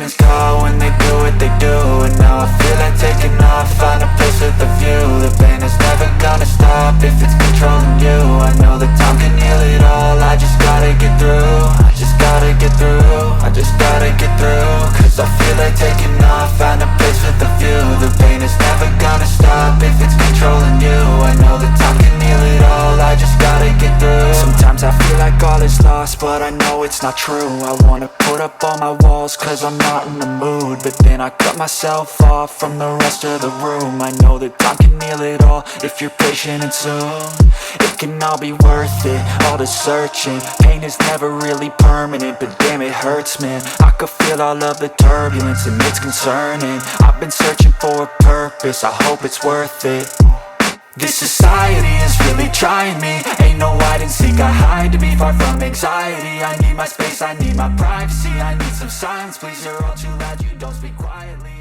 demons call when they do what they do. And now I feel like taking off, find a place with a view. The pain is never gonna stop if it's controlling you. I know that time can heal it all, I just gotta get through. I just gotta get through, I just gotta get through. Cause I feel like taking off, find a place with a view. The pain is never gonna stop if it's controlling you. I know that time can heal it all, I just gotta get through. Sometimes I feel like all is lost, but I know it's not true. I wanna put up all my walls cause I'm not in the mood. But then I cut myself off from the rest of the room. I know that time can heal it all if you're patient and soon. It can all be worth it, all the searching. Pain is never really permanent, but damn it hurts, man. I could feel all of the turbulence and it's concerning. I've been searching for a purpose, I hope it's worth it. This society is really trying me. Ain't no hide and seek, I hide to be far from anxiety. I need my space, I need my privacy. I need some silence, please, you're all too loud, you don't speak quietly.